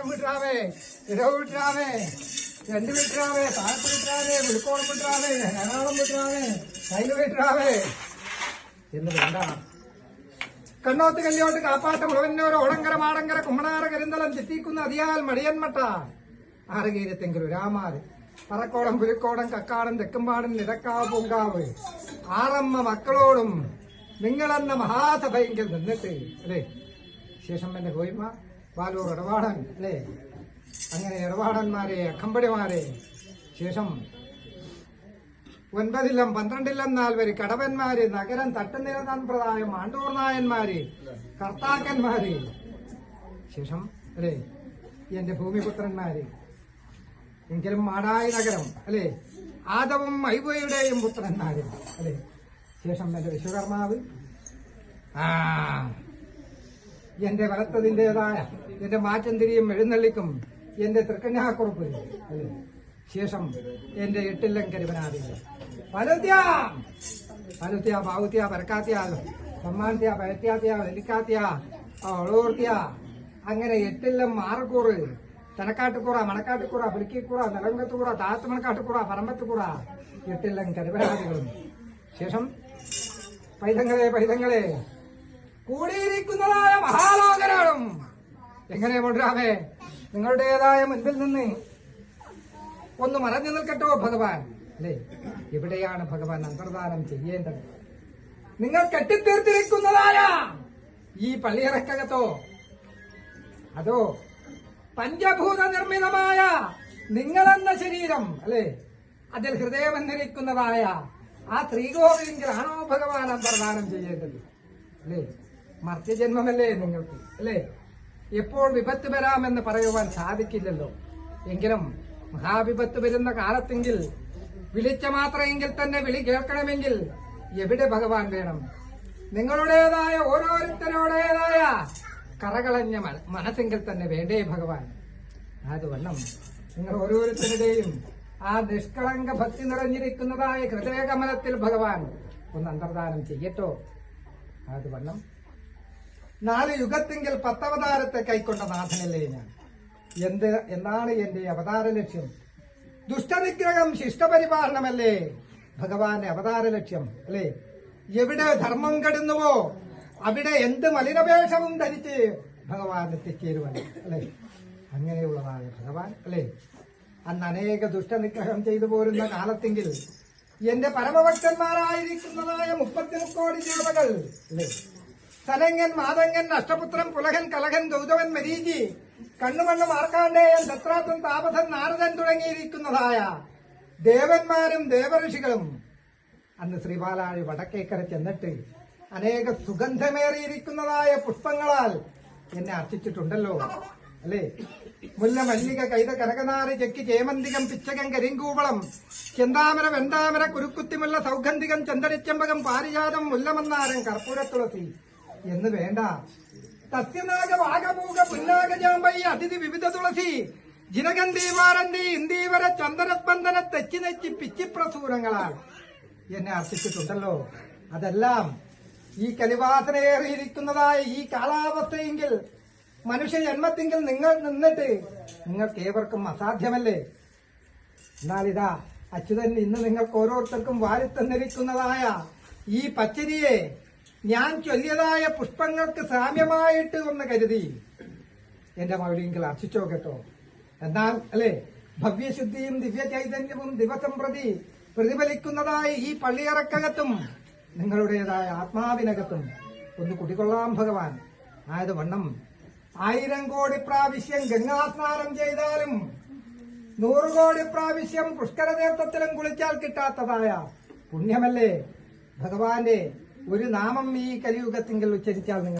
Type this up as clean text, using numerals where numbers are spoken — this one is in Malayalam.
മേലും വിട്ടാവേ, ഇടവ് വിട്ടാവേ, രണ്ട് വിട്ടാവേ, താഴത്ത് വിട്ടാവേ, വിളിക്കോളം വിട്ടാവേ, എറണാകുളം വിട്ടാവേ, കയ്യിൽ വിട്ടാവേ എന്ന് വേണ്ട. കണ്ണോത്ത് കല്യോട്ട് കാപ്പാട്ട് മുളവന്നൂർ ഓടങ്കര മാടങ്കര കുമ്മണാറ് കരിന്തളം തെറ്റിക്കുന്ന അതിയാൽ മടിയന്മട്ട ആറുകീരത്തെങ്കിലും രാമാര് പറക്കോടം പുലിക്കോടം കക്കാടം തെക്കുംപാടൻ നിരക്കാവ് പൂങ്കാവ് ആറമ്മ മക്കളോടും നിങ്ങളെന്ന മഹാസഭയെങ്കിൽ നിന്നിട്ട് അല്ലേ. ശേഷം എന്റെ കോയ്മ പാലൂർ ഇടപാടൻ അല്ലേ. അങ്ങനെ ഇടപാടന്മാരെ അക്കമ്പടിമാരെ ശേഷം 9 12 നാൽവര് കടവന്മാര് നഗരം തട്ടുനില സമ്പ്രദായം ആണ്ടൂർ നായന്മാര് കർത്താക്കന്മാര് ശേഷം അല്ലേ എന്റെ ഭൂമിപുത്രന്മാര് എങ്കിലും മാടായി നഗരം അല്ലേ ആദവും ഐവയുടെയും പുത്രന്മാര് അല്ലേ. ശേഷം എന്റെ വിശ്വകർമാവ് എന്റെ വലത്തതിൻ്റെതായ എന്റെ മാറ്റം തിരിയും എഴുന്നള്ളിക്കും എന്റെ തൃക്കന്യാക്കുറുപ്പ് അല്ലേ. ശേഷം എന്റെ 8 കരിവനാദികൾ പലുത്യ ബാവുത്യ പരക്കാത്യ സമ്മാനത്യ പയത്യാത്യ വെലിക്കാത്യ ഒളൂർത്തിയ അങ്ങനെ 8 മാറക്കൂറ് തനക്കാട്ടുകൂറ മണക്കാട്ടുകൂറ പുലിക്കിക്കൂറ നിലങ്കത്തുകൂറ താഴത്ത് മണക്കാട്ടുകൂറ പറമ്പത്തുകൂറ 8 കരിവനാദികളും ശേഷം പൈതങ്ങളെ കൂടിയിരിക്കുന്നതായ മഹാലോകരാളും എങ്ങനെ കൊണ്ടുവരാമേ നിങ്ങളുടേതായ മുൻപിൽ നിന്ന് ഒന്ന് മറഞ്ഞു നിൽക്കട്ടോ ഭഗവാൻ അല്ലേ. എവിടെയാണ് ഭഗവാൻ അന്തർദാനം ചെയ്യേണ്ടത്? നിങ്ങൾ കെട്ടിത്തീർത്തിരിക്കുന്നതായ ഈ പള്ളിയറക്കകത്തോ അതോ പഞ്ചഭൂത നിർമ്മിതമായ നിങ്ങളെന്ന ശരീരം അല്ലേ അതിൽ ഹൃദയമെന്നിരിക്കുന്നതായ ആ ശ്രീകോവിലെങ്കിലാണോ ഭഗവാൻ അന്തർദാനം ചെയ്യേണ്ടത് അല്ലേ. മർത്യജന്മമല്ലേ നിങ്ങൾക്ക് അല്ലേ. എപ്പോൾ വിപത്ത് വരാമെന്ന് പറയുവാൻ സാധിക്കില്ലല്ലോ. എങ്കിലും മഹാവിപത്ത് വരുന്ന കാലത്തെങ്കിൽ വിളിച്ച മാത്രമെങ്കിൽ തന്നെ വിളി കേൾക്കണമെങ്കിൽ എവിടെ ഭഗവാൻ വേണം? നിങ്ങളുടേതായ ഓരോരുത്തരുടേതായ കറകളഞ്ഞ മനസ്സെങ്കിൽ തന്നെ വേണ്ടേ ഭഗവാൻ? അതുവണ്ണം നിങ്ങൾ ഓരോരുത്തരുടെയും ആ നിഷ്കളങ്ക ഭക്തി നിറഞ്ഞിരിക്കുന്നതായ ഹൃദയകമലത്തിൽ ഭഗവാൻ ഒന്ന് അന്തർദാനം ചെയ്യട്ടോ. അതുവണ്ണം 4 യുഗത്തെങ്കിൽ 10 അവതാരത്തെ കൈക്കൊണ്ട നാഥനല്ലേ ഞാൻ. എന്താണ് എന്റെ അവതാര ലക്ഷ്യം? ദുഷ്ടനിഗ്രഹം ശിഷ്ടപരിപാലനമല്ലേ ഭഗവാന്റെ അവതാര ലക്ഷ്യം അല്ലേ. എവിടെ ധർമ്മം കെടുന്നുവോ അവിടെ എന്ത് മലിനവേഷവും ധരിച്ച് ഭഗവാൻ എത്തിച്ചേരുവല്ലേ അല്ലേ. അങ്ങനെയുള്ളതായ ഭഗവാൻ അല്ലേ അന്ന് അനേക ദുഷ്ടനിഗ്രഹം ചെയ്തു പോരുന്ന കാലത്തെങ്കിൽ എന്റെ പരമഭക്തന്മാരായിരിക്കുന്നതായ 30 കോടി ദേവകൾ അല്ലേ സനങ്ങൻ മാതങ്ങൻ അഷ്ടപുത്രൻ പുലഹൻ കലഹൻ ഗൗതമൻ മരീചി കണ്ണുമണ്ണ് മാർക്കാണ്ഡേയൻ ദത്രാത്രൻ താപസൻ നാരദൻ തുടങ്ങിയിരിക്കുന്നതായ ദേവന്മാരും ദേവഋഷികളും അന്ന് ശ്രീപാലാഴി വടക്കേക്കര ചെന്നിട്ട് അനേക സുഗന്ധമേറിയിരിക്കുന്നതായ പുഷ്പങ്ങളാൽ എന്നെ അർച്ചിച്ചിട്ടുണ്ടല്ലോ അല്ലേ. മുല്ല മല്ലിക കൈത കനകനാറ് ചെക്കി ചേമന്തികം പിച്ചകം കരിങ്കൂവളം ചെന്താമര വെണ്ടാമര കുരുക്കുത്തിമുള്ള സൗഗന്ധികം ചന്ദനച്ചെമ്പകം പാരിജാതം മുല്ലമന്നാരം കർപ്പൂരത്തുളസി എന്ന് വേണ്ട സത്യനാഗ വാഗമൂക പുന്നാഗജാമ്പൈ അതിഥി വിവിധ തുളസി ജിനഗന്ധീവാരന്തി ഇന്ദീവര ചന്ദനസ്പന്ദന തെച്ചി നെച്ചി പിച്ചിപ്രസൂരങ്ങളാൽ എന്നെ അർപ്പിച്ചിട്ടുണ്ടല്ലോ. അതെല്ലാം ഈ കലിവാസനയേറിയിരിക്കുന്നതായ ഈ കാലാവസ്ഥയെങ്കിൽ മനുഷ്യ ജന്മത്തെങ്കിൽ നിങ്ങൾ നിന്നിട്ട് നിങ്ങൾക്ക് ഏവർക്കും അസാധ്യമല്ലേ. എന്നാലിതാ അച്യുതൻ ഇന്ന് നിങ്ങൾക്ക് ഓരോരുത്തർക്കും വാരിത്തന്നിരിക്കുന്നതായ ഈ പച്ചരിയെ ഞാൻ ചൊല്ലിയതായ പുഷ്പങ്ങൾക്ക് സാമ്യമായിട്ട് ഒന്ന് കരുതി എന്റെ മൗലിയെങ്കിൽ അർച്ചിച്ചോ കേട്ടോ. എന്നാൽ അല്ലേ ഭവ്യശുദ്ധിയും ദിവ്യ ചൈതന്യവും ദിവസം പ്രതി പ്രതിഫലിക്കുന്നതായ ഈ പള്ളിയറക്കകത്തും നിങ്ങളുടേതായ ആത്മാവിനകത്തും ഒന്ന് കുടികൊള്ളാം ഭഗവാൻ. ആയതുവണ്ണം 1000 കോടി പ്രാവശ്യം ഗംഗാസ്നാനം ചെയ്താലും 100 കോടി പ്രാവശ്യം പുഷ്കരതീർത്ഥത്തിലും കുളിച്ചാൽ കിട്ടാത്തതായ പുണ്യമല്ലേ ഭഗവാന്റെ ഒരു നാമം ഈ കലിയുഗത്തിങ്കിൽ ഉച്ചരിച്ചാൽ നിങ്ങൾ